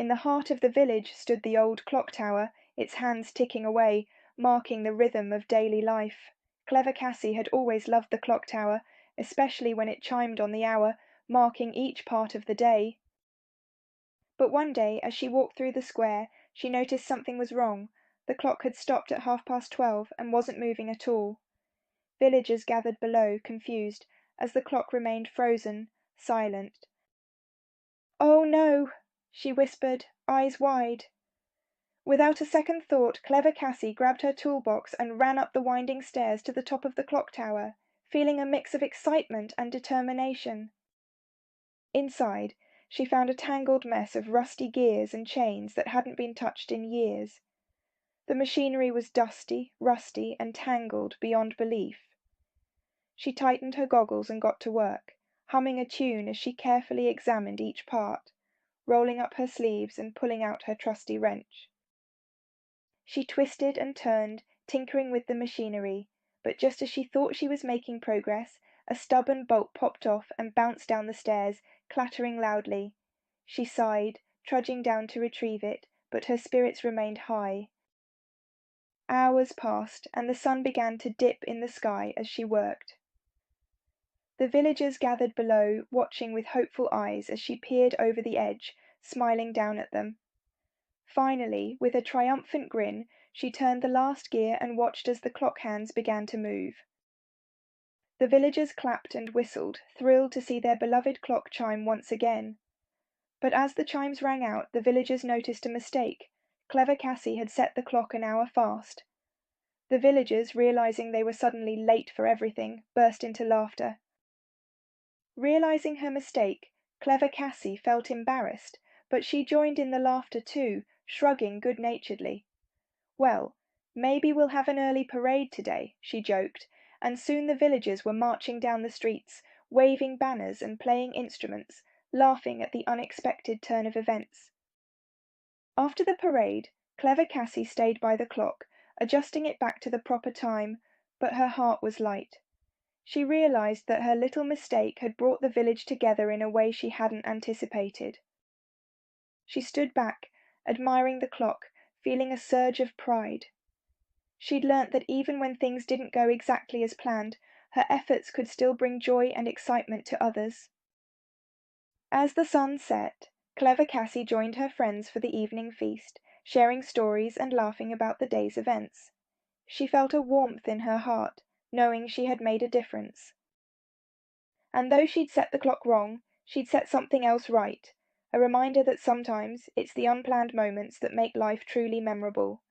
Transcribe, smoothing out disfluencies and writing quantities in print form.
In the heart of the village stood the old clock tower, its hands ticking away, marking the rhythm of daily life. Clever Cassie had always loved the clock tower, especially when it chimed on the hour, marking each part of the day. But one day, as she walked through the square, she noticed something was wrong. The clock had stopped at 12:30 and wasn't moving at all. Villagers gathered below, confused, as the clock remained frozen, silent. "Oh no!" she whispered, eyes wide. Without a second thought, Clever Cassie grabbed her toolbox and ran up the winding stairs to the top of the clock tower, feeling a mix of excitement and determination. Inside, she found a tangled mess of rusty gears and chains that hadn't been touched in years. The machinery was dusty, rusty, and tangled beyond belief. She tightened her goggles and got to work, humming a tune as she carefully examined each part, rolling up her sleeves and pulling out her trusty wrench. She twisted and turned, tinkering with the machinery, but just as she thought she was making progress, a stubborn bolt popped off and bounced down the stairs, clattering loudly. She sighed, trudging down to retrieve it, but her spirits remained high. Hours passed, and the sun began to dip in the sky as she worked. The villagers gathered below, watching with hopeful eyes as she peered over the edge, smiling down at them. Finally, with a triumphant grin, she turned the last gear and watched as the clock hands began to move. The villagers clapped and whistled, thrilled to see their beloved clock chime once again. But as the chimes rang out, the villagers noticed a mistake. Clever Cassie had set the clock an hour fast. The villagers, realizing they were suddenly late for everything, burst into laughter. Realizing her mistake, Clever Cassie felt embarrassed, but she joined in the laughter too, shrugging good-naturedly. "Well, maybe we'll have an early parade today," she joked, and soon the villagers were marching down the streets, waving banners and playing instruments, laughing at the unexpected turn of events. After the parade, Clever Cassie stayed by the clock, adjusting it back to the proper time, but her heart was light. She realized that her little mistake had brought the village together in a way she hadn't anticipated. She stood back, admiring the clock, feeling a surge of pride. She'd learnt that even when things didn't go exactly as planned, her efforts could still bring joy and excitement to others. As the sun set, Clever Cassie joined her friends for the evening feast, sharing stories and laughing about the day's events. She felt a warmth in her heart, knowing she had made a difference. And though she'd set the clock wrong, she'd set something else right, a reminder that sometimes it's the unplanned moments that make life truly memorable.